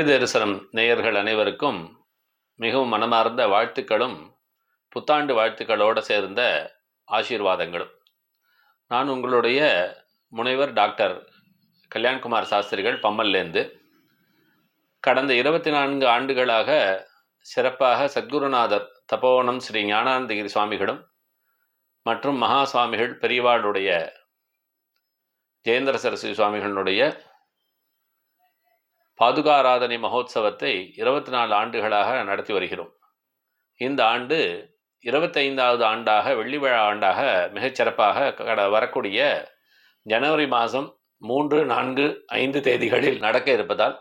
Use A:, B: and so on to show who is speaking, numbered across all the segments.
A: தரிசனம் நேயர்கள் அனைவருக்கும் மிகவும் மனமார்ந்த வாழ்த்துக்களும் புத்தாண்டு வாழ்த்துக்களோடு சேர்ந்த ஆசீர்வாதங்களும். நான் உங்களுடைய முனைவர் டாக்டர் கல்யாண்குமார் சாஸ்திரிகள் பம்மல்லேருந்து. கடந்த 24 ஆண்டுகளாக சிறப்பாக சத்குருநாதர் தபோவனம் ஸ்ரீ ஞானானந்தகிரி சுவாமிகளும் மற்றும் மகா சுவாமிகள் பெரியவாளுடைய ஜெயேந்திர சரஸ்வதி சுவாமிகளுடைய பாதுகாராதனை மகோத்சவத்தை 24 ஆண்டுகளாக நடத்தி வருகிறோம். இந்த ஆண்டு 25வது ஆண்டாக, வெள்ளி விழா ஆண்டாக மிகச்சிறப்பாக வரக்கூடிய ஜனவரி மாதம் 3, 4, 5 தேதிகளில் நடக்க இருப்பதால்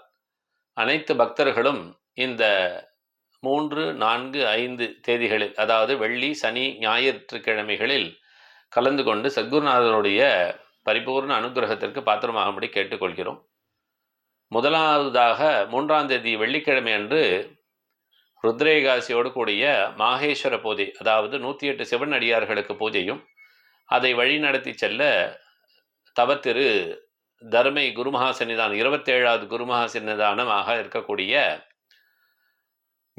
A: அனைத்து பக்தர்களும் இந்த 3, 4, 5 தேதிகளில், அதாவது வெள்ளி, சனி, ஞாயிற்றுக்கிழமைகளில் கலந்து கொண்டு சத்குருநாதருடைய பரிபூர்ண அனுகிரகத்திற்கு பாத்திரமாகும்படி கேட்டுக்கொள்கிறோம். முதலாவதாக 3ஆம் தேதி வெள்ளிக்கிழமை அன்று ருத்ரேகாசியோடு கூடிய மாகேஸ்வர பூஜை, அதாவது 108 சிவன் அடியார்களுக்கு பூஜையும், அதை வழி நடத்தி செல்ல தவத்திரு தர்மை குருமகா சன்னிதானம் 27வது குருமகா சன்னிதானமாக இருக்கக்கூடிய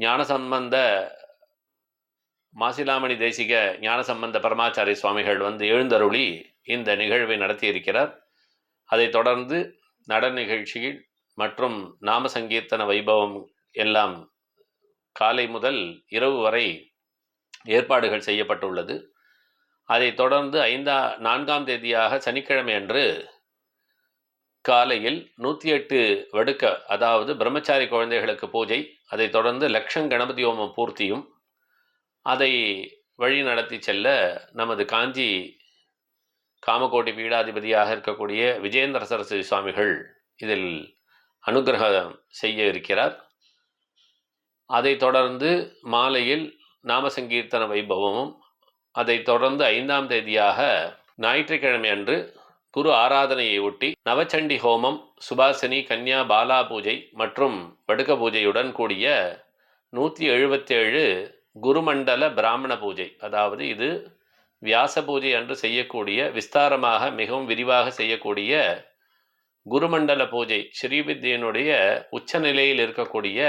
A: ஞானசம்பந்த மாசிலாமணி தேசிக ஞானசம்பந்த பரமாச்சாரிய சுவாமிகள் எழுந்தருளி இந்த நிகழ்வை நடத்தியிருக்கிறார். அதைத் தொடர்ந்து நடன நிகழ்ச்சியில் மற்றும் நாம சங்கீர்த்தன வைபவம் எல்லாம் காலை முதல் இரவு வரை ஏற்பாடுகள் செய்யப்பட்டுள்ளது. அதைத் தொடர்ந்து 4ஆம் தேதியாக சனிக்கிழமை அன்று காலையில் 108 வடுக்க, அதாவது பிரம்மச்சாரி குழந்தைகளுக்கு பூஜை, அதைத் தொடர்ந்து லட்சம் கணபதி ஹோமம் பூர்த்தியும், அதை வழி நடத்தி செல்ல நமது காஞ்சி காமகோட்டி பீடாதிபதியாக இருக்கக்கூடிய விஜயேந்திர சரஸ்வதி சுவாமிகள் இதில் அனுகிரகம் செய்ய இருக்கிறார். அதைத் தொடர்ந்து மாலையில் நாம சங்கீர்த்தன வைபவமும், அதைத் தொடர்ந்து 5ஆம் தேதியாக ஞாயிற்றுக்கிழமை அன்று குரு ஆராதனையை ஒட்டி நவச்சண்டி ஹோமம், சுபாசினி, கன்யா, பாலா பூஜை மற்றும் வடுக்க பூஜையுடன் கூடிய 177 குருமண்டல பிராமண பூஜை, அதாவது இது வியாச பூஜை அன்று செய்யக்கூடிய, விஸ்தாரமாக மிகவும் விரிவாக செய்யக்கூடிய குருமண்டல பூஜை, ஸ்ரீவித்யனுடைய உச்ச நிலையில் இருக்கக்கூடிய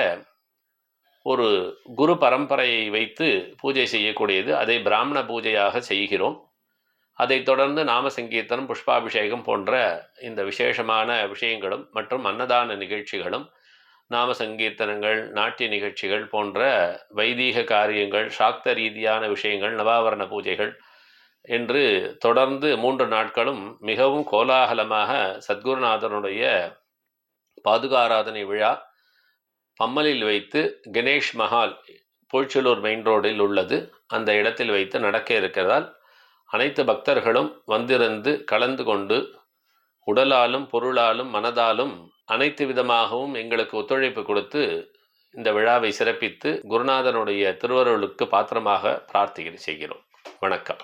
A: ஒரு குரு பரம்பரையை வைத்து பூஜை செய்யக்கூடியது. அதை பிராமண பூஜையாக செய்கிறோம். அதைத் தொடர்ந்து நாம சங்கீர்த்தனம், புஷ்பாபிஷேகம் போன்ற இந்த விசேஷமான விஷயங்களும் மற்றும் அன்னதான நிகழ்ச்சிகளும், நாம சங்கீர்த்தனங்கள், நாட்டிய நிகழ்ச்சிகள் போன்ற வைதீக காரியங்கள், சாக்த ரீதியான விஷயங்கள், நவாவரண பூஜைகள் என்று தொடர்ந்து 3 நாட்களும் மிகவும் கோலாகலமாக சத்குருநாதனுடைய பாதுகாராதனை விழா பம்மலில் வைத்து கணேஷ் மஹால் போழ்ச்சலூர் மெயின் ரோடில் உள்ளது, அந்த இடத்தில் வைத்து நடக்க இருக்கிறதால் அனைத்து பக்தர்களும் வந்திருந்து கலந்து கொண்டு உடலாலும் பொருளாலும் மனதாலும் அனைத்து விதமாகவும் எங்களுக்கு ஒத்துழைப்பு கொடுத்து இந்த விழாவை சிறப்பித்து குருநாதனுடைய திருவருளுக்கு பாத்திரமாக பிரார்த்தனை செய்கிறோம். வணக்கம்.